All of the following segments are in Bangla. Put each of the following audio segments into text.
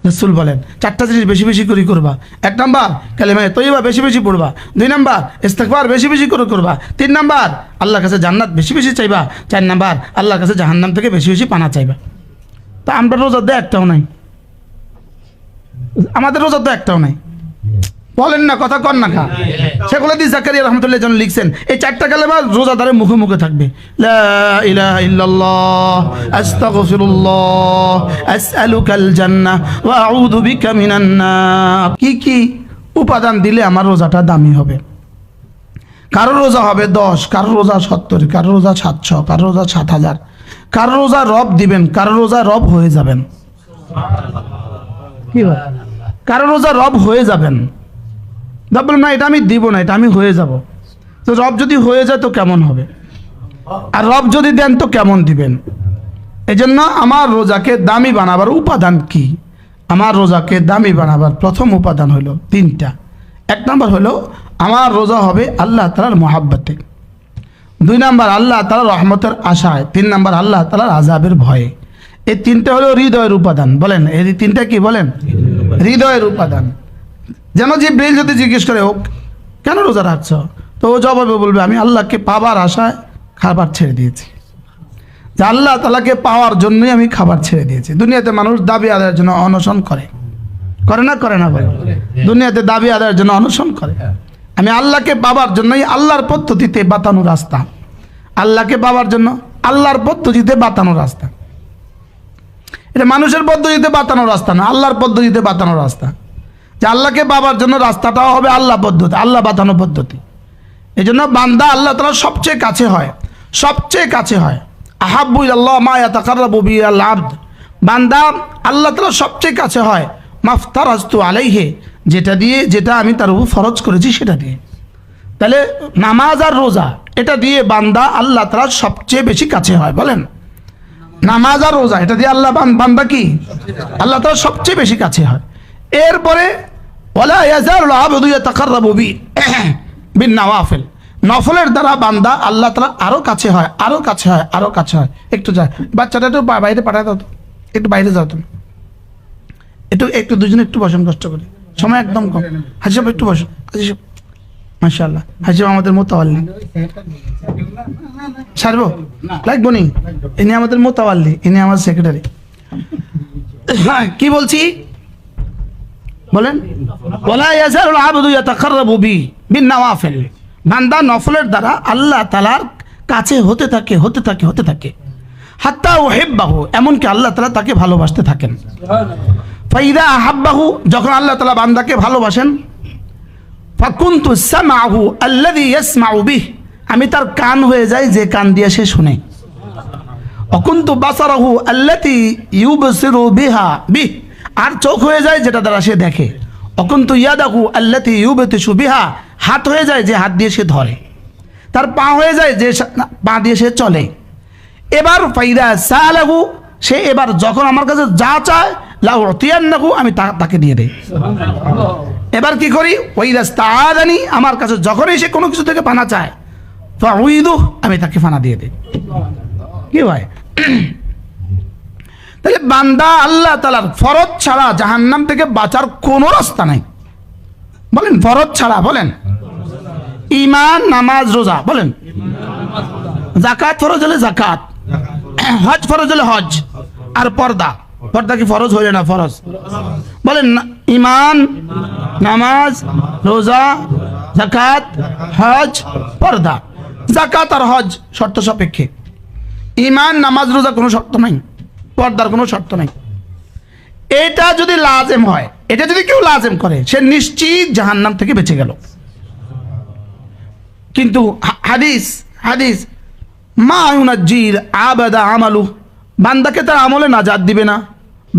রাসূল বলেন 4টা জিনিস বেশি বেশি করে করবা। 1 নাম্বার কালিমা তৈয়বা বেশি বেশি পড়বা। 2 নাম্বার ইস্তিগফার বেশি বেশি করে করবা। 3 নাম্বার আল্লাহর কাছে জান্নাত বেশি বেশি চাইবা। 4 নাম্বার আল্লাহর কাছে জাহান্নাম থেকে বেশি বেশি পানা চাইবা। তা আমরা রোজা তো একটাও নাই, আমাদের রোজা তো একটাও নাই। বলেন না, কথা কর না খা। সেগুলো দিয়ে জাকারিয়া রহমতুল্লাহ জন লিখছেন এই 4টা কালেমা রোজাদারের মুখে মুখে থাকবে। লা ইলাহা ইল্লাল্লাহ আস্তাগফিরুল্লাহ আসআলুকাল জান্নাহ ওয়া আউযু বিকা মিনান নার। কি কি উপাদান দিলে আমার রোজাটা দামি হবে? কারো রোজা হবে 10, কারো রোজা 70, কারো রোজা 700, কারো রোজা 7000, কারো রোজা রব দিবেন, কারো রোজা রব হয়ে যাবেন। কি বল? কারো রোজা রব হয়ে যাবেন। বলবেন না এটা আমি দিব না, এটা আমি হয়ে যাব। তো রব যদি হয়ে যায় তো কেমন হবে? আর রব যদি দেন তো কেমন দিবেন? এই জন্য আমার রোজাকে দামি বানাবার উপাদান কি? আমার রোজাকে দামি বানাবার প্রথম উপাদান হলো 3টা। 1 নাম্বার হলো আমার রোজা হবে আল্লাহ তাআলার মহাব্বতে। 2 নাম্বার আল্লাহ তাআলার রহমতের আশায়। 3 নাম্বার আল্লাহ তাআলার আযাবের ভয়ে। এই 3টা হলো হৃদয়ের উপাদান। বলেন এই 3টা কি? বলেন হৃদয়ের উপাদান। যেন জিবরিল যদি জিজ্ঞেস করে ও কেন রোজা রাখছ, তো ও জবাবে বলবে আমি আল্লাহকে পাবার আশায় খাবার ছেড়ে দিয়েছি। যে আল্লাহ তাআলাকে পাওয়ার জন্যই আমি খাবার ছেড়ে দিয়েছি। দুনিয়াতে মানুষ দাবি আদায়ের জন্য অনশন করে না? করে না? বলে দুনিয়াতে দাবি আদায়ের জন্য অনশন করে। আমি আল্লাহকে পাবার জন্যই আল্লাহর পদ্ধতিতে বাতানো রাস্তা, আল্লাহকে পাবার জন্য আল্লাহর পদ্ধতিতে বাতানো রাস্তা। এটা মানুষের পদ্ধতিতে বাতানো রাস্তা না, আল্লাহর পদ্ধতিতে বাতানো রাস্তা। যে আল্লাহকে পাবার জন্য রাস্তাটাও হবে আল্লাহ পদ্ধতি, আল্লাহ বাতানো পদ্ধতি। এই জন্য বান্দা আল্লাহ তাআলার সবচেয়ে কাছে হয়, সবচেয়ে কাছে হয়। আহাব্বু ইলাল্লাহ মা ইয়াতাকাররাবু বিহি আল আবদ। বান্দা আল্লাহ তাআলার সবচেয়ে কাছে হয় মাফতারাজতু আলাইহি, যেটা আমি তার উপর ফরজ করেছি সেটা দিয়ে। তাহলে নামাজ আর রোজা এটা দিয়ে বান্দা আল্লাহ তাআলার সবচেয়ে বেশি কাছে হয়। বলেন নামাজ আর রোজা এটা দিয়ে আল্লাহ বান্দা কি আল্লাহ তাআলার সবচেয়ে বেশি কাছে হয়। এরপরে ওয়ালা ইয়াজালুল আবদু ইয়াতাকাররাবু বিন নওয়াফিল, নফলের দ্বারা বান্দা আল্লাহ তাআলা আরো কাছে হয়, আরো কাছে হয়, আরো কাছে হয়। একটু যায় বাচ্চাটা একটু বাইরে পাঠায় দাও তো, একটু বাইরে যাও তুমি, একটু দুজনে একটু বসেন, কষ্ট করে, সময় একদম কম। হাজিব একটু বসুন, হাজিব মাশাআল্লাহ, হাজিব আমাদের মুতাওয়াল্লি। সারবো লাগবো নি, ইনি আমাদের মুতাওয়াল্লি, ইনি আমার সেক্রেটারি। কি বলছি বলেন? ওয়ালা ইয়াজালুল আবদু ইয়াতাকাররাবু বিন নওয়াফিল, বান্দা নফলের দ্বারা আল্লাহ তাআলার কাছে হতে থাকে, হতে থাকে, হতে থাকে। হাত্তা উহিব্বাহু, এমনকি আল্লাহ তাআলা তাকে ভালোবাসতে থাকেন। ফাইদা আহাব্বাহু, যখন আল্লাহ তাআলা বান্দাকে ভালোবাসেন, ফাকুনতু সামাহু আল্লাযী ইয়াসমাউ বিহি, আমি তার কান হয়ে যাই যে কান দিয়ে সে শুনে। অকুনতু বাসারাহু আল্লাতী ইউবসিরু বিহা বিহি, আর চোখ হয়ে যায় যেটা দ্বারা সে দেখে। অকুনতু ইয়াদাহু আল্লাতী ইউবতিশু বিহা, হাত হয়ে যায় যে হাত দিয়ে সে ধরে। তার পা হয়ে যায় যে পা দিয়ে সে চলে। এবার ফাইদা সালাহু, সে এবার যখন আমার কাছে যা চায় লাউতিয়ান্নাহু, আমি তাকে দিয়ে দেই। এবার কি করি? ওয়াইদা ইস্তাআযানি, আমার কাছে যখনই সে কোনো কিছু থেকে পানা চায় ফাউইদু, আমি তাকে পানা দিয়ে দেই। কি ভাই? তাহলে বান্দা আল্লাহ তাআলার ফরজ ছাড়া জাহান্নাম থেকে বাঁচার কোনো রাস্তা নাই। বলেন ফরজ ছাড়া, বলেন ঈমান, নামাজ, রোজা, বলেন যাকাত ফরজ হলে যাকাত, হজ ফরজ হলে হজ, আর পর্দা কি ফরজ হইলে না? ফরজ। বলেন ঈমান, নামাজ, রোজা, যাকাত, হজ, পর্দা। যাকাত আর হজ শর্ত সাপেক্ষে, ঈমান, নামাজ, রোজা কোনো শর্ত নাই, পর্দার কোনো শর্ত নাই। এটা যদি লাজেম হয়, এটা যদি কেউ লাজেম করে, সে নিশ্চিত জাহান্নাম থেকে বেঁচে গেল। কিন্তু হাদিস মা ইউনাজ্জিল আবাদা আমালু, বান্দাকে তার আমলে নাজাত দিবে না।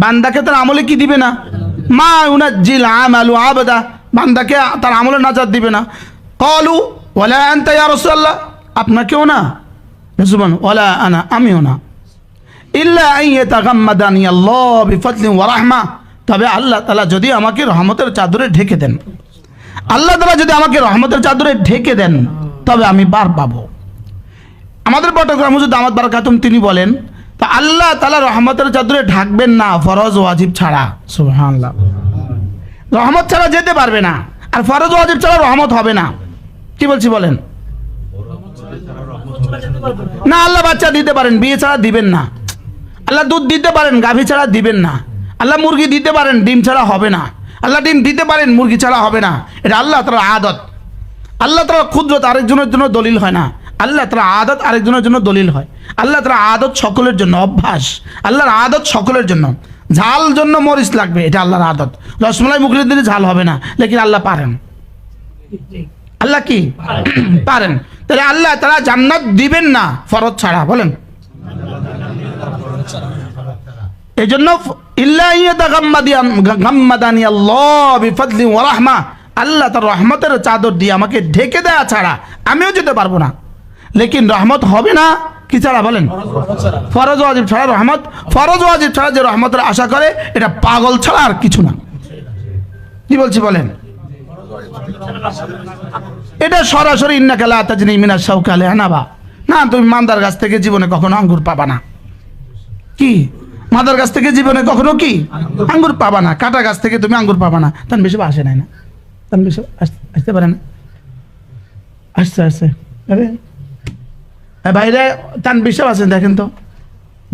বান্দাকে তার আমলে কি দিবে না? মা ইউনাজ্জিল আমালু আবাদা, বান্দাকে তার আমলে নাজাত দিবে না। ক্বালু ওয়ালা আনতা ইয়া রাসূলুল্লাহ, আপনাকেও না রাসূলুল্লাহ, ওয়ালা আনা, আমিও না। ইল্লা আন ইয়াতাগাম্মাদানি আল্লাহ বিফদলিন ওয়া রাহমা, তবে আল্লাহ তাআলা যদি আমাকে রহমতের চাদরে ঢেকে দেন, আল্লাহ তাআলা যদি আমাকে রহমতের চাদরে ঢেকে দেন, তবে আমি পার পাবো। আমাদের পটগ্রাম হুজুর দামাত বারাকাতুম তিনি বলেন তা আল্লাহ তাআলা রহমতের চাদরে ঢাকবেন না ফরজ ওয়াজিব ছাড়া। সুবহানাল্লাহ। রহমত ছাড়া যেতে পারবে না, আর ফরজ ওয়াজিব ছাড়া রহমত হবে না। কি বলছি বলেন? না, আল্লাহ বাচ্চা দিতে পারেন, বিয়ে ছাড়া দিবেন না। আল্লাহ দুধ দিতে পারেন, গাভী ছাড়া দিবেন না। আল্লাহ মুরগি দিতে পারেন, ডিম ছাড়া হবে না। আল্লাহ ডিম দিতে পারেন, মুরগি ছাড়া হবে না। এটা আল্লাহ তাআলার আদত। আল্লাহ তাআলার কুদরত আরেকজনের জন্য দলিল হয় না। আল্লাহ তাআলার আদত আরেকজনের জন্য দলিল হয়। আল্লাহ তাআলার আদত সকলের জন্য, অভ্যাস। আল্লাহর আদত সকলের জন্য। ঝাল জন্য মরিচ লাগবে, এটা আল্লাহর আদত। রসমলাই মুখে দিলে ঝাল হবে না, লেকিন আল্লাহ পারেন। আল্লাহ কি পারেন? তাহলে আল্লাহ তাআলা জান্নাত দিবেন না ফরজ ছাড়া। বলেন, এই জন্য ইল্লা ইয়াতাগাম্মাদানি আল্লাহ বিফদলি ওয়া রাহমা, আল্লাহ তার রহমতের চাদর দিয়ে আমাকে ঢেকে দেয়া ছাড়া আমিও যেতে পারবো না। লেকিন রহমত হবে না কি ছাড়া? বলেন, ফরজ ওয়াজিব ছাড়া রহমত। ফরজ ওয়াজিব ছাড়া যে রহমতের আশা করে এটা পাগল ছাড়া আর কিছু না। কি বলছি বলেন? এটা সরাসরি ইন্নাকা লা তাজনি মিনাশ শাওকা লা আনাবা। না, তুমি মান্দার গাছ থেকে জীবনে কখনো আঙ্গুর পাবা না। কি? মাদার গাছ থেকে জীবনে কখনো কি আঙ্গুর পাবা না। কাটা গাছ থেকে তুমি আঙ্গুর পাবা না। তান বেশি আসে নাই না, তান বেশি আসতে পারে না। আসছে আসছে, আরে বাইরে তান বিশাব আছেন, দেখেন তো।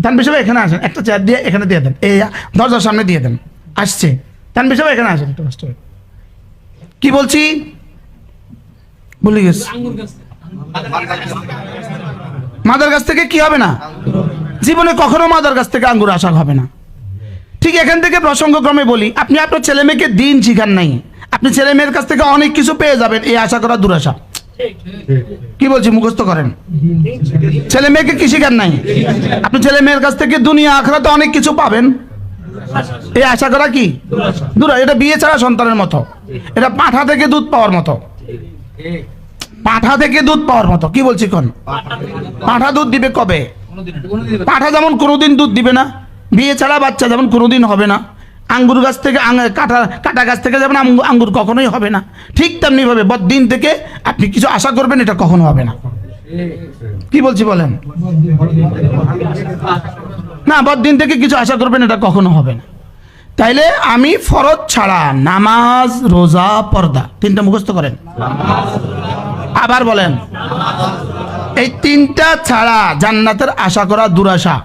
তান বিশাব এখানে আসেন, একটা চেয়ার দিয়ে এখানে দিয়ে দেন, এই দরজার সামনে দিয়ে দেন। আসছে তান বিশাব, এখানে আসেন একটু কষ্ট। কি বলছি ভুলে গেছি। মাদার গাছ থেকে কি হবে না? জীবনে কখনো মাদার গাছ থেকে আঙ্গুর আশা হবে না। ঠিক এখান থেকে প্রসঙ্গক্রমে বলি, আপনি আপনার ছেলে মেয়েকে দিন শিখান নাই, আপনি ছেলে মেয়ের কাছ থেকে অনেক কিছু পেয়ে যাবেন, এই আশা করা দুরাশা। কি বলছি? মুখস্থ করেন। ছেলে মেয়েকে কি শিখান নাই? আপনি ছেলে মেয়ের কাছ থেকে দুনিয়া আখিরাতে অনেক কিছু পাবেন, এই আশা করা কি দুরা। এটা বিয়ে ছাড়া সন্তানের মতো, এটা পাঁঠা থেকে দুধ পাওয়ার মতো। পাঁঠা থেকে দুধ পাওয়ার মতো। কি বলছি কোন? পাঁঠা দুধ দিবে কবে? পাঁঠা যেমন কোনোদিন দুধ দিবে না, বিয়ে ছাড়া বাচ্চা যেমন কোনোদিন হবে না, আঙ্গুর গাছ থেকে কাটা গাছ থেকে যেমন আঙ্গুর কখনোই হবে না, ঠিক তেমনি ভাবে বদ্দিন থেকে আপনি কিছু আশা করবেন, এটা কখনো হবে না। কি বলছি বলেন? না, বদ্দিন থেকে কিছু আশা করবেন, এটা কখনো হবে না। তাইলে আমি ফরজ ছাড়া নামাজ, রোজা, পর্দা, তিনটা মুখস্থ করেন। আবার বলেন, এই তিনটা ছাড়া জান্নাতের আশা করা দুরাশা।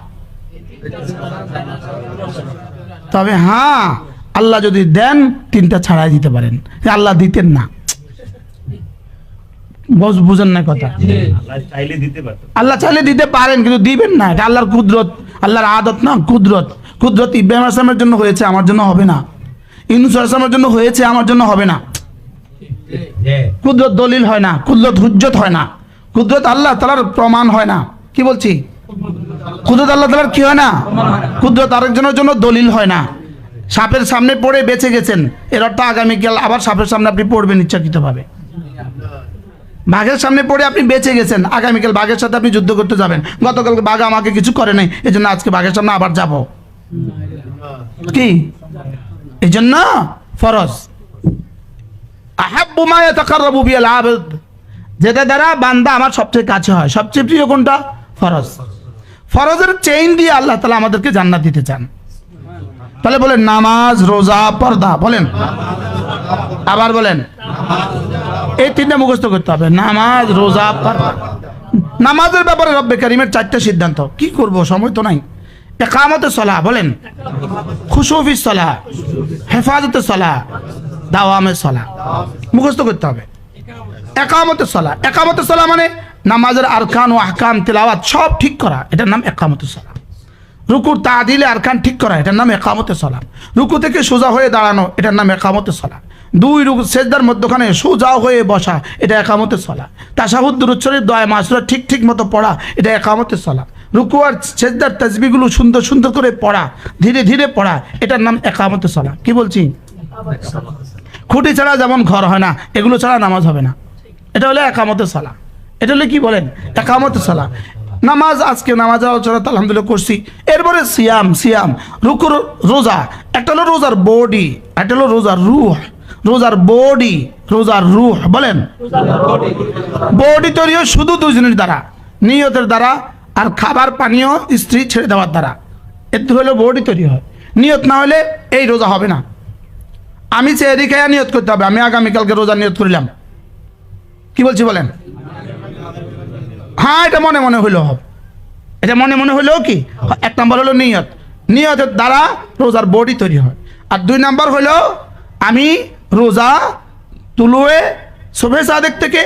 তবে হ্যাঁ, আল্লাহ যদি দেন তিনটা ছাড়াই দিতে পারেন। আল্লাহ দিতেন না, বুঝেন না কথা? আল্লাহ চাইলে দিতে পারেন, কিন্তু দিবেন না। এটা আল্লাহর কুদরত, আল্লাহর আদত না, কুদরত। কুদরত ইব্রাহিম আলাইহিস সালামের জন্য হয়েছে, আমার জন্য হবে না। ইউনূস আলাইহিস সালামের জন্য হয়েছে, আমার জন্য হবে না। কুদরত দলিল হয় না, কুদরত হুজ্জত হয় না, কুদরত আল্লাহ তাআলার প্রমাণ হয় না। কি বলছি? কুদরত আল্লাহ তাআলার কি হয় না? কুদরত আরেকজনের জন্য দলিল হয় না। সাপের সামনে পড়ে বেঁচে গেছেন, এর অর্থ আগামীকাল আবার সাপের সামনে আপনি পড়বেন ইচ্ছাকৃতভাবে। বাঘের সামনে পড়ে আপনি বেঁচে গেছেন, আগামীকাল বাঘের সাথে আপনি যুদ্ধ করতে যাবেন। গতকালকে বাঘ আমাকে কিছু করে নাই, এই জন্য আজকে বাঘের সামনে আবার যাব। কি? এই জন্য ফরজ। আহাব্বু মা ইয়াতাকাররাবু বিল আবদ, যেটা দ্বারা বান্দা আমার সবচেয়ে কাছে হয়। সবচেয়ে প্রিয় কোনটা? ফরজ। ফরজের চেইন দিয়ে আল্লাহ তাআলা আমাদেরকে জান্নাত দিতে চান। তাহলে বলেন নামাজ, রোজা, পর্দা। বলেন, আবার বলেন, এই তিনটা মুখস্থ করতে হবে। নামাজ, রোজা, পর্দা। নামাজের ব্যাপারে রব্বে কারীমের চারটা সিদ্ধান্ত। কি করব, সময় তো নাই। ইকামতে সালাহ, বলেন, খুশু ফি সালাহ, হেফাজতে সালাহ, দাওয়ামে সালাহ। মুখস্থ করতে হবে। ইকামতে সালাহ, ইকামতে সালাহ মানে নামাজের আরকান ও আহকাম, তিলাওয়াত সব ঠিক করা, এটার নাম ইকামতে সালাহ। রুকুর তাদিলে আরকান ঠিক করা, এটার নাম ইকামতে সালাহ। রুকু থেকে সোজা হয়ে দাঁড়ানো, এটার নাম ইকামতে সালাহ। দুই রুকু সেজদার মধ্যখানে সোজা হয়ে বসা, এটা ইকামতে সালাহ। তাশাহুদ, দুরূদ শরীফ, দোয়া মাসুরা ঠিক মতো পড়া, এটা ইকামতে সালাহ। রুকু আর সেজদার তাসবিহগুলো সুন্দর সুন্দর করে পড়া, ধীরে ধীরে পড়া, এটার নাম ইকামতে সালাহ। কি বলছি? খুঁটি ছাড়া যেমন ঘর হয় না, এগুলো ছাড়া নামাজ হবে না। এটা হলো ইকামতে সালাহ। এটা হলো কি বলেন? ইকামতে সালাহ। নামাজ, আজকে নামাজ আলোচনা আলহামদুলিল্লাহ করছি। এরপরে সিয়াম, রুকুর, রোজা। একটা হলো রোজার বডি, একটা হলো রোজার রূহ। রোজার বডি, রোজার রূহ। বলেন, বডি তৈরি হয় শুধু দুই জিনিস দ্বারা, নিয়তের দ্বারা আর খাবার পানীয় স্ত্রী ছেড়ে দেওয়ার দ্বারা এতে হলো বডি তৈরি হয়। নিয়ত না হলে এই রোজা হবে না। আমি সেহরি খাইয়া নিয়ত করতে হবে, আমি আগামীকালকে রোজা নিয়ত করলাম, কি বলছি বলেন? হ্যাঁ, এটা মনে মনে হইলেও হবে, এটা মনে মনে হইলেও কি, এক নম্বর হলো নিয়ত, নিয়তের দ্বারা রোজার বডি তৈরি হয়। আর দুই নম্বর হলো আমি রোজা তুলুয়ে শোভে সাদেক থেকে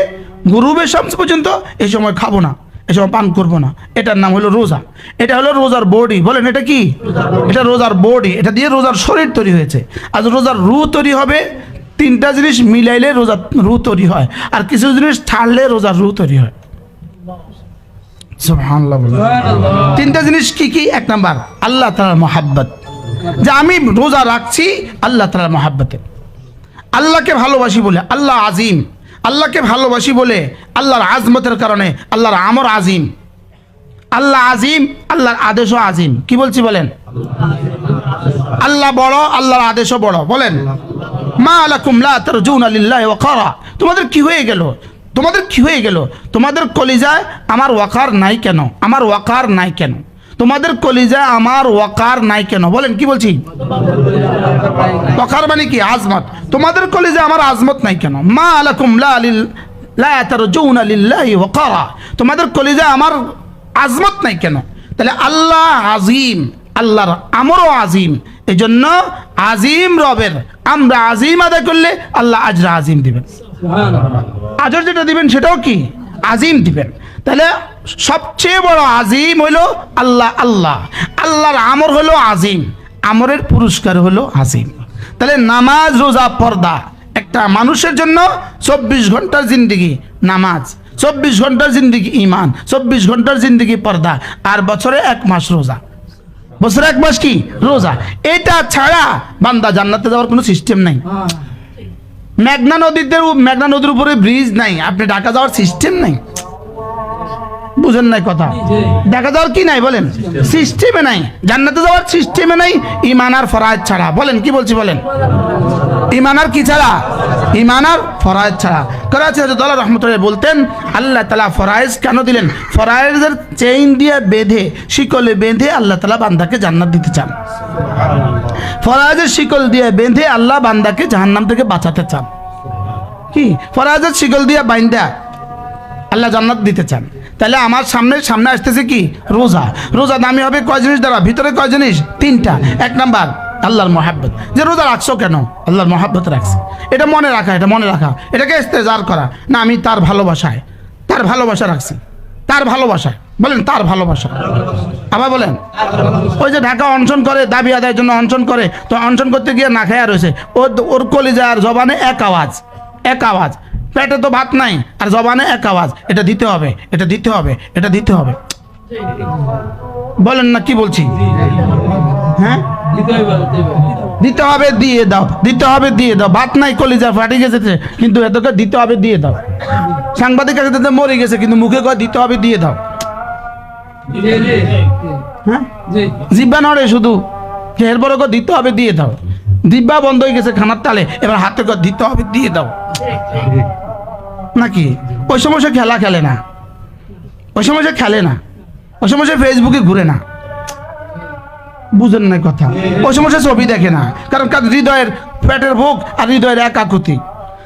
গুরুবে শামস পর্যন্ত এই সময় খাবো না, এই সময় পান করবো না, এটার নাম হলো রোজা। এটা হলো রোজার বডি। বলেন এটা কি? এটা রোজার বডি। এটা দিয়ে রোজার শরীর তৈরি হয়েছে। আর রোজার রু তৈরি হবে, তিনটা জিনিস মিলাইলে রোজার রু তৈরি হয়, আর কিছু জিনিস ছাড়লে রোজার রু তৈরি হয়। সুবহানাল্লাহ। তিনটা জিনিস কি কি? এক নাম্বার আল্লাহ তাআলার মহাব্বত, যে আমি রোজা রাখছি আল্লাহ তাআলার মহাব্বতে, আল্লাহকে ভালোবাসি বলে, আল্লাহ আজিম, আল্লাহকে ভালোবাসি বলে, আল্লাহর আজমতের কারণে, আল্লাহর আমর আজিম, আল্লাহ আজিম, আল্লাহর আদেশও আজিম। কি বলছি বলেন? আল্লাহ বড়, আল্লাহর আদেশও বড়। বলেন মা লাকুম লা তারজুনা লিল্লাহি ওয়াকারা, তোমাদের কি হয়ে গেল? তোমাদের কি হয়ে গেল? তোমাদের কলিজায় আমার ওয়াকার নাই কেন? আমার ওয়াকার নাই কেন? তোমাদের কলিজায় আমার ওয়াকার নাই কেন? বলেন কি বলছি? ওয়াকার মানে কি? আজমত। তোমাদের কলিজায় আমার আজমত নাই কেন? মা লাকুম লা তারজুনা লিল্লাহি ওয়াকারা, তোমাদের কলিজায় আমার আজমত নাই কেন? তাহলে আল্লাহ আজিম, আল্লাহর আমরও আজিম, এই জন্য আজিম রবের আমরা আজিম আদায় করলে আল্লাহ আজরা আজিম দিবেন। আজর যেটা দিবেন সেটাও কি? আজিম দিবেন। তাহলে সবচেয়ে বড় আজিম হলো আল্লাহ। আল্লাহ, আল্লাহর আমর হলো আজিম, আমরের পুরস্কার হলো আজিম। তাহলে নামাজ, রোজা, পর্দা একটা মানুষের জন্য 24 ঘন্টার জিন্দিগি নামাজ, 24 ঘন্টার জিন্দিগি ইমান, 24 ঘন্টার জিন্দিগি পর্দা, আর বছরে 1 মাস রোজা। বছরে 1 মাস কি? রোজা। এটা ছাড়া বান্দা জান্নাতে যাওয়ার কোনো সিস্টেম নাই। মেঘনা নদীর উপরে ব্রিজ নাই, আপনি ঢাকা যাওয়ার সিস্টেম নাই। বুঝেন নাই কথা? ঢাকা যাওয়ার কি নাই বলেন? সিস্টেমে নাই, জান্নাতে যাওয়ার সিস্টেমে নাই, ঈমান আর ফরয়েজ ছাড়া। বলেন কি বলছি বলেন? ঈমান আর কি ছাড়া? ঈমান আর ফরয়েজ ছাড়া। করাচি হযরত আল্লাহ রাহমাতুল্লাহ বলতেন, আল্লাহ তাআলা ফরয়েজ কেন দিলেন? ফরয়েজের চেইন দিয়ে বেঁধে, শিকলে বেঁধে আল্লাহ তাআলা বান্দাকে জান্নাত দিতে চান। ফরয়েজের শিকল দিয়ে বেঁধে আল্লাহ বান্দাকে জাহান্নাম থেকে বাঁচাতে চান। কি? ফরয়েজের শিকল দিয়ে বাইন্ধা আল্লাহ জান্নাত দিতে চান। তাহলে আমার সামনে আসতেছে কি? রোজা। রোজা দামি হবে কয় জিনিস দ্বারা? ভিতরে কয় জিনিস? 3টা। এক নাম্বার আল্লাহর মহাব্বত, যে রোজা রাখছো কেন? আল্লাহর মহাব্বত রাখছি, এটা মনে রাখা, এটা মনে রাখা, এটাকে ইস্তেজার করা, না আমি তার ভালোবাসায়, তার ভালোবাসা রাখছি, তার ভালোবাসায়। বলেন তার ভালোবাসা। আবার বলেন, ওই যে ঢাকা অনশন করে, দাবি আদায়ের জন্য অনশন করে, তো অনশন করতে গিয়ে না খায়া রয়েছে, ওর কলিজার জবানে এক আওয়াজ, এক আওয়াজ, পেটে তো ভাত নাই আর জবানে এক আওয়াজ, এটা দিতে হবে, এটা দিতে হবে, এটা দিতে হবে। বলেন না কি বলছি? হ্যাঁ, দিতে হবে, দিয়ে দাও, দিতে হবে, দিয়ে দাও। ভাত নাই, কলিজা ফাটি গেছে, কিন্তু এতকে দিতে হবে, দিয়ে দাও। সাংবাদিক কাছে মরে গেছে, কিন্তু মুখে কয় দিতে হবে, দিয়ে দাও। হ্যাঁ, জিব্বা নড়ে শুধু, এরপরে দিতে হবে, দিয়ে দাও। জিব্বা বন্ধ হয়ে গেছে খানার তালে, এবার হাতে কয় দিতে হবে, দিয়ে দাও। নাকি ওই সময় সে খেলা খেলে না, ওই সময় সে খেলে না, ওই সময় সে ফেসবুকে ঘুরে না। বুঝেন না কথা? ওই সময় সে ছবি দেখে না, কারণ হৃদয়ের পেটের ভোগ আর হৃদয়ের একাকুতি।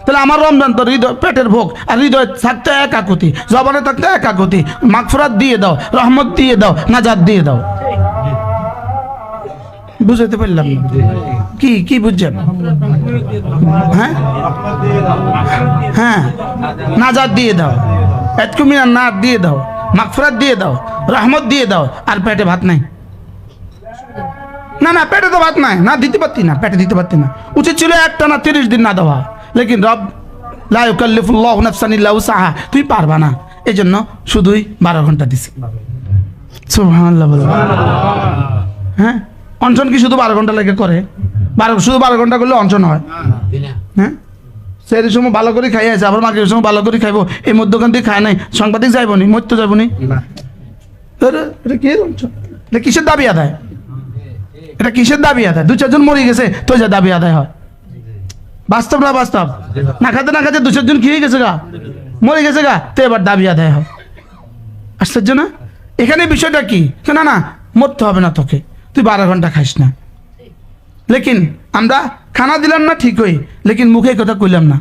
তাহলে আমার রমজান তো হৃদয় পেটের ভোগ আর হৃদয় থাকতে একাকুতি, জবানে থাকতে একাকুতি। মাগফিরাত দিয়ে দাও, রহমত দিয়ে দাও, নাজাত দিয়ে দাও। বুঝতে পারলাম না কি কি বুঝছেন? হ্যাঁ হ্যাঁ, নাজাত দিয়ে দাও, এতকুমিনার নাত দিয়ে দাও, মাগফিরাত দিয়ে দাও, রহমত দিয়ে দাও, আর পেটে ভাত নাই। না না, পেটে তো ভাত নাই, না দিতে পারতি না, পেটে দিতে পারতি না। উচিত ছিল একটা না 30 দিন না দেওয়া, লেকিন রব লা ইউকাল্লিফুল্লাহু নাফসান ইল্লা উসআহা, তুই পারবা না, এই জন্য শুধুই 12 ঘন্টা দিছি। সুবহানাল্লাহ বলো। হ্যাঁ, অনশন কি শুধু 12 ঘন্টা লেগে করে? শুধু 12 ঘন্টা করলে অনশন হয়? হ্যাঁ, সেই সময় ভালো করে খাই আছে, আবার মাকে সময় ভালো করে খাইবো, এই মধ্যখান দিয়ে খায় নাই, সাংবাদিক যাইব নি, মরতে যাইব নি? এটা কি অনশন? এটা কিসের দাবি আদায়? এটা কিসের দাবি আদায়? 2-4 জন মরে গেছে তো যা দাবি আদায় হয়? বাস্তব না বাস্তব? না খাতে 2-4 জন কি হয়ে গেছে গা, মরে গেছে গা, তো এবার দাবি আদায় হয়। আশ্চর্য না? এখানে বিষয়টা কি, না না মরতে হবে না তোকে, তুই 12 ঘন্টা খাইস না। লেকিন আমরা খানা দিলাম না ঠিকই, লেকিন মুখে কথা কইলাম না,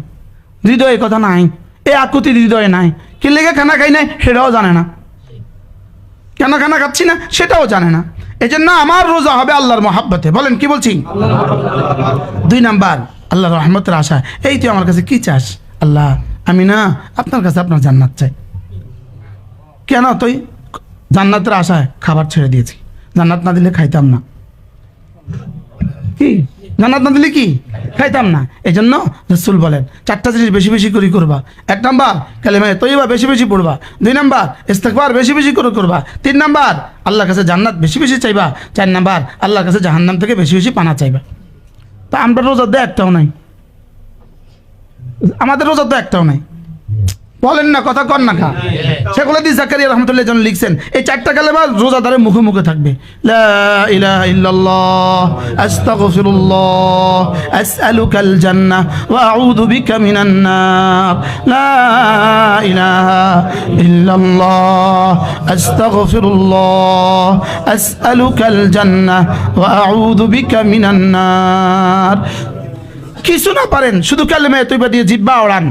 হৃদয়ে কথা নাই, এই আকুতি হৃদয়ে নাই। কি লেগে খানা খাই নাই সেটাও জানে না, কেন খানা খাচ্ছি না সেটাও জানে না। এই জন্য আমার রোজা হবে আল্লাহর মহাব্বতে। বলেন কি বলছি? 2 নাম্বার আল্লাহর রহমতের আশা। এই তুই আমার কাছে কি চাস? আল্লাহ আমি না আপনার কাছে আপনার জান্নাত চাই। কেন? তুই জান্নাতের আশায় খাবার ছেড়ে দিয়েছি, জান্নাত না দিলে খাইতাম না। কি জান্নাত না দিলে কি খাইতাম না? এই জন্য রাসূল বলেন 4টা জিনিস বেশি বেশি করে করবা। 1 নাম্বার কালেমা তৈয়বা বেশি বেশি পড়বা। 2 নাম্বার ইস্তিগফার বেশি বেশি করে করবা। 3 নাম্বার আল্লাহর কাছে জান্নাত বেশি বেশি চাইবা। 4 নাম্বার আল্লাহর কাছে জাহান্নাম থেকে বেশি বেশি পানা চাইবা। তা আমরা রোজার তো একটাও নাই, আমাদের রোজার তো একটাও নাই। বলেন না, কথা কর না খা। সেগুলো দিয়ে জাকারিয়া রহমতুল্লাহ জন লিখছেন এই 4টা কালেমা রোজাদারের মুখে মুখে থাকবে। লা ইলাহা ইল্লাল্লাহ, আস্তাগফিরুল্লাহ, আসআলুকাল জান্নাহ ওয়া আউযু বিকা মিনান নার। লা ইলাহা ইল্লাল্লাহ, আস্তাগফিরুল্লাহ, আসআলুকাল জান্নাহ ওয়া আউযু বিকা মিনান নার। কিছু না পারেন শুধু কালেমা তৈবা দিয়ে জিহ্বা ওড়ান।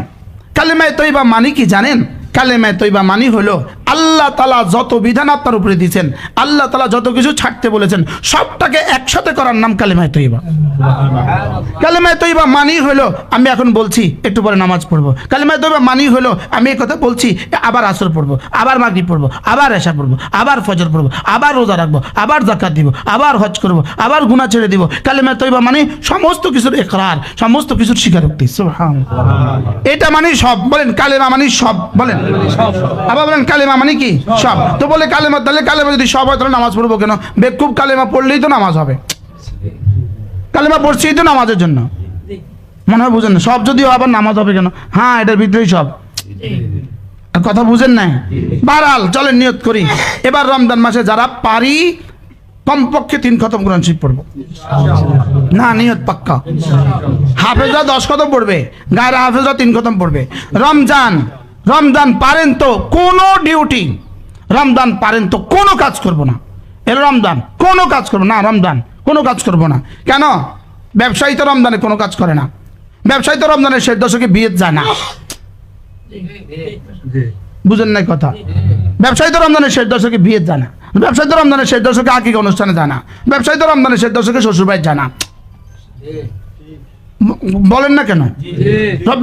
কালেমায়ে তৈবা মানি কি জানেন? কালেমায়ে তৈবা মানি হলো আল্লাহ তাআলা যত বিধান আপনার উপরে দিয়েছেন, আল্লাহ তাআলা যত কিছু ছাড়তে বলেছেন সবটাকে একসাথে করার নাম কালেমায়ে তৈবা। কালেমায়ে তৈবা মানি হলো আমি এখন বলছি একটু পরে নামাজ পড়বো। কালেমায়ে তৈবা মানি হলো আমি এই কথা বলছি আবার আসর পড়বো, আবার মাগরিব পড়বো, আবার এশা পড়বো, আবার ফজর পড়বো, আবার রোজা রাখবো, আবার যাকাত দিব, আবার হজ করবো, আবার গুনাহ ছেড়ে দিব। কালেমায়ে তৈবা মানে সমস্ত কিছুর ইকরার, সমস্ত কিছুর স্বীকারোক্তি। সুবহানাল্লাহ। এটা মানে সব। বলেন কালেমা মানে সব। বলেন আবার বলেন কালেমা মানে কি সব। তো বলে কালেমা, তাহলে কালেমা যদি সব হয় তাহলে নামাজ পড়বো কেন? বেকুব, কালেমা পড়লেই তো নামাজ হবে। কালেমা পড়ছেই তো নামাজের জন্য, মনে হয় বুঝেন না? সব যদি আবার নামাজ হবে কেন? হ্যাঁ এটার ভিতরেই সব। আর কথা বুঝেন নাই? বারাল চলেন নিয়ত করি এবার রমজান মাসে যারা পারি কমপক্ষে 3 খতম কোরআন শরীফ পড়বো। না নিয়ত পাক্কা। হাফেজা 10 খতম পড়বে, গায়রা হাফেজা 3 খতম পড়বে। রমজান পারেন তো কোনো ডিউটি, রমজান পারেন তো কোনো কাজ করবো না। এর রমজান কোনো কাজ করবো না, রমজান কোনো কাজ করবো না। কেন? ব্যবসায়ী তো রমজানে কোনো কাজ করে না। ব্যবসায়ী তো রমজানের শেষ দশকে বিয়ে যায় না। বুঝেন নাই কথা? ব্যবসায়ী তো রমজানের শেষ দশকে বিয়ে যায় না। ব্যবসায়ী তো রমজানের শেষ দশকে আকিকা অনুষ্ঠানে যায় না। ব্যবসায়ী তো রমজানের শেষ দশকে শ্বশুরবাড়ি যায় না। বলেন না কেন?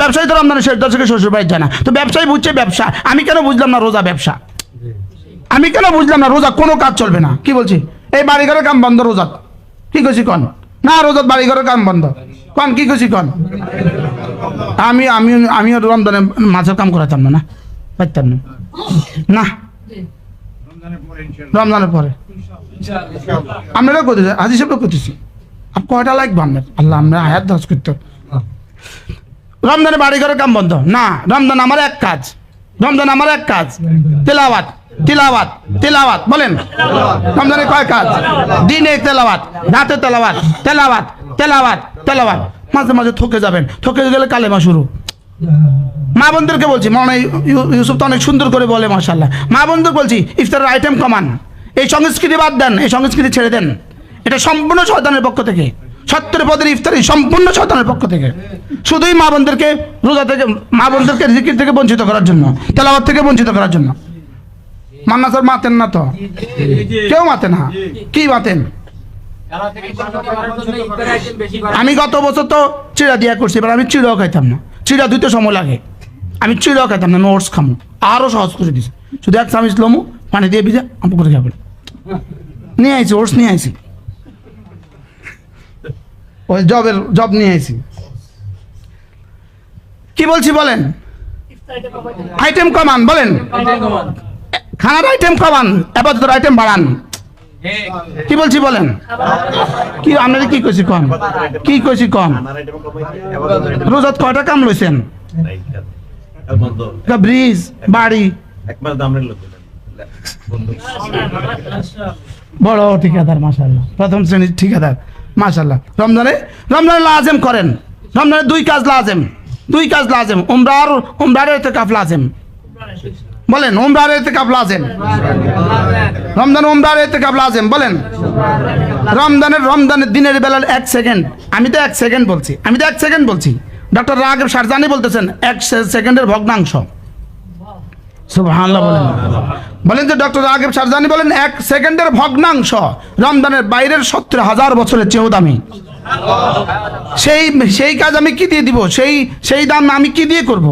ব্যবসায়ী তো রমজানের শেষ দশকে শ্বশুরবাড়ি যায় না। তো ব্যবসায়ী বুঝছে ব্যবসা, আমি কেন বুঝলাম না রোজা ব্যবসা? আমি কেন বুঝলাম না রোজা কোনো কাজ চলবে না? কি বলছি? এই বাড়িঘরের কাম বন্ধ রোজা। কি কইছি কন? না রোজাত বাড়িঘরের কাম বন্ধ কন। কি কইছি কন? আমি রমজানে মাছের কাম করাতাম না, পারতাম না। না রমজানের পরে আমরা করতেছি, হাজি সাহেব করতেছি। আর কয়টা লাগবে আপনার? আল্লাহ আমরা হায়াত দাস করতে। রমজানে বাড়িঘরের কাম বন্ধ না। রমজান আমার এক কাজ, রমজান আমার এক কাজ তেলাওয়াত, তিলাওয়াত, তিলাওয়াত। বলেন রমজানে কয় কাজ? দিনে তেলাওয়াত, রাতে তেলাওয়াত, তেলাওয়াত, তেলাওয়াত, তেলাওয়াত। মাঝে মাঝে থকে যাবেন, থকে গেলে কালেমা শুরু। মা বোনদেরকে বলছি, মনে ইউসুফ তো অনেক সুন্দর করে বলে মাশাআল্লাহ। মা বোনদের বলছি ইফতারের আইটেম কমান, এই সংস্কৃতি বাদ দেন, এই সংস্কৃতি ছেড়ে দেন। এটা সম্পূর্ণ শয়তানের পক্ষ থেকে। 70 পদের ইফতারি সম্পূর্ণ শয়তানের পক্ষ থেকে। শুধুই মা বোনদেরকে রোজা থেকে, মা বোনদেরকে জিকির থেকে বঞ্চিত করার জন্য, তেলাওয়াত থেকে বঞ্চিত করার জন্য। মান্না স্যার মাতেন না তো? কেউ মাতে না। কি মাতেন? আমি গত বছর তো চিড়া দিয়া করছি, এবার আমি চিড়াও খাইতাম না। চিড়া ধুইতে সময় লাগে, আমি চিড়াও খাইতাম না। নোটস খামো, আরো সহজ করে দিছে। শুধু 1 চামচ লমু, পানি দিয়ে ভিজা আমু করে খাবো। নিয়ে আইছি, ওটস নিয়ে আইছি, ওই জব নিয়ে আইছি। কি বলছি বলেন? আইটেম কমান। বলেন খানার আইটেম কমান, আপাতত আইটেম বাড়ান। কি বলছি বলেন? কি আপনাদের কি কইছি কম? কি কইছি কম? রোজাত কয়টা কাম লইছেন? ব্রিজ, বাড়ি, বড় ঠিকাদার মাশাআল্লাহ, প্রথম শ্রেণীর ঠিকাদার মাশাআল্লাহ। রমজানে লাজেম করেন। রমজানে 2 কাজ লাজেম, 2 কাজ লাজেম। উমরার ইতিকাফ লাজেম। বলেন উমরার ইতিকাফ লাজেম, রমজান উমরার ইতিকাফ লাজেম বলেন। রমজানের দিনের বেলার 1 সেকেন্ড, আমি তো 1 সেকেন্ড বলছি, ডক্টর রাগেব শারজানি বলতেছেন 1 সেকেন্ডের ভগ্নাংশ। সুবহানাল্লাহ বলেন। বলেন যে ডক্টর রাগেব শারজানি বলেন 1 সেকেন্ডের ভগ্নাংশ রমজানের বাইরের 70,000 বছরের চেয়েও দামি। সেই কাজ আমি কি দিয়ে দিব? সেই দাম আমি কি দিয়ে করব?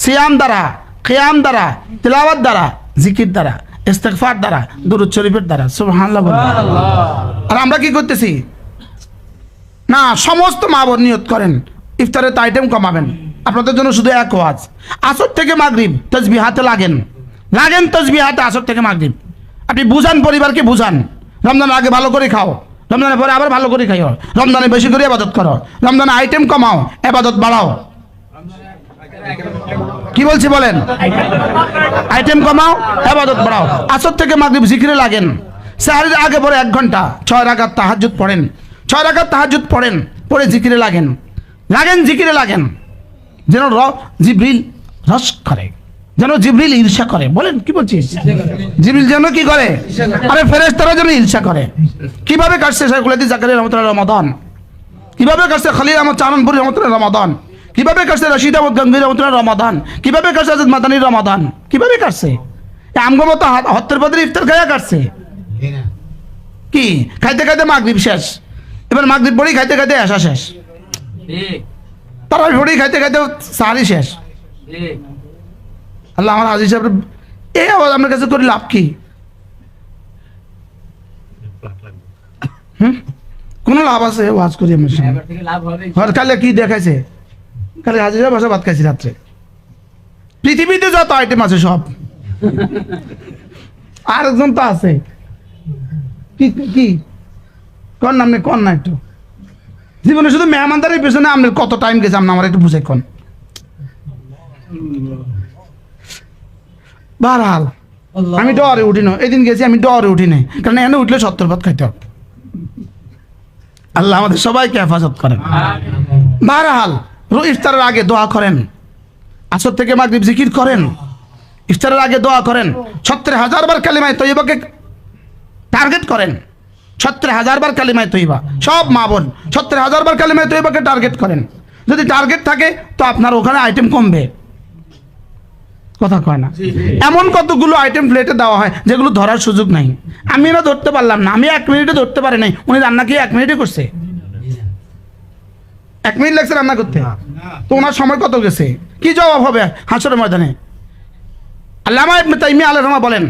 সিয়াম দ্বারা, কিয়াম দ্বারা, তিলাওয়াত দ্বারা, জিকির দ্বারা, ইস্তিগফার দ্বারা, দুরূদ শরীফের দ্বারা। সুবহানাল্লাহ বলেন। আর আমরা কি করতেছি? না, সমস্ত মা বোন নিয়ত করেন ইফতারের তো আইটেম কমাবেন। আপনাদের জন্য শুধু এক ওয়াজ, আসর থেকে মাগরিব তাসবিহাতে লাগেন তাসবিহাতে আসর থেকে মাগরিব। আপনি বুঝান, পরিবারকে বুঝান, রমজানের আগে ভালো করে খাও, রমজানের পরে আবার ভালো করে খাইও, রমজানে বেশি করে ইবাদত করো, রমজানে আইটেম কমাও, ইবাদত বাড়াও। কি বলছি বলেন? আইটেম কমাও, ইবাদত বাড়াও। আসর থেকে মাগরিব জিকিরে লাগেন, সাহরির আগে পরে 1 ঘন্টা 6 রাকাত তাহাজ্জুদ পড়েন, 6 রাকাত তাহাজ্জুদ পড়েন, পরে জিকিরে লাগেন, জিকিরে লাগেন। যেন জিবরিল রস করে, যেন জিবরিল ঈর্ষা করে। বলেন কি বলছিস? জিবরিল যেন কি করে? আরে ফেরেশতারা যেন ঈর্ষা করে। কিভাবে কাটছে শেখুল জাকারিয়া রহমাতুল্লাহ রমাদান? কিভাবে কাটছে খলিল আহমদ চাননপুরি রহমাতুল্লাহ রমাদান? কিভাবে কাটছে রশিদ আহমদ গঙ্গি রহমাতুল্লাহ রমাদান? কিভাবে কাটছে আজাদ মাদানির রমাদান? কিভাবে কাটছে? আমগো মতো হত্যার বদলে ইফতার খাইয়া কাটছে। কি খাইতে খাইতে মাগরিব শেষ, এবার মাগরিব পড়ি খাইতে খাইতে এশা শেষ, তারাবি পড়ি খাইতে খাইতে সাহারি শেষ। আল্লাহ আমার হাজির সাহেব এই আওয়াজ আমার কাছে করে লাভ কি? কোনো লাভ আছে ওয়াজ করি আমার সামনে? কালে কি দেখাইছে? কালে হাজির সাহেব বসে ভাত খাইছি রাত্রে। পৃথিবীতে যত আইটেম আছে সব। আর একজন তো আছে কি কন নাম নেই, কন না একটু। জীবনে শুধু মেহমানদারির পেছনে আপনার কত টাইম গেছে আপনি আমার একটু বুঝে কন। বারহাল আমি ডরে উঠি না, এদিন গেছি আমি ডরে উঠি নাই, কারণ এখানে উঠলে 70 ভাত খাইতে হবে। আল্লাহ আমাদের সবাইকে হেফাজত করেন। বারহাল ইফতারের আগে দোয়া করেন, আসর থেকে মাগরিব জিকির করেন, ইফতারের আগে দোয়া করেন, 70,000 বার কালিমায়ে তয়্যিবাকে টার্গেট করেন, 70,000 বার কালিমায়ে তয়্যিবা। সব মা বোন 70,000 বার কালিমায়ে তয়্যিবাকে টার্গেট করেন। যদি টার্গেট থাকে তো আপনার ওখানে আইটেম কমবে। কথা কয় না? এমন কতগুলো আইটেম প্লেটে দেওয়া হয় যেগুলো ধরার সুযোগ নাই। আমি না ধরতে পারলাম না, আমি 1 মিনিটে ধরতে পারি নাই। উনি রান্না কি 1 মিনিটে করছে? 1 মিনিট লাগছে রান্না করতে, তো ওনার সময় কত গেছে? কি জবাব হবে হাসরের ময়দানে? আল্লামা ইবনে তাইমিয়া আলাইহিস রাহমাতুল্লাহ বলেন,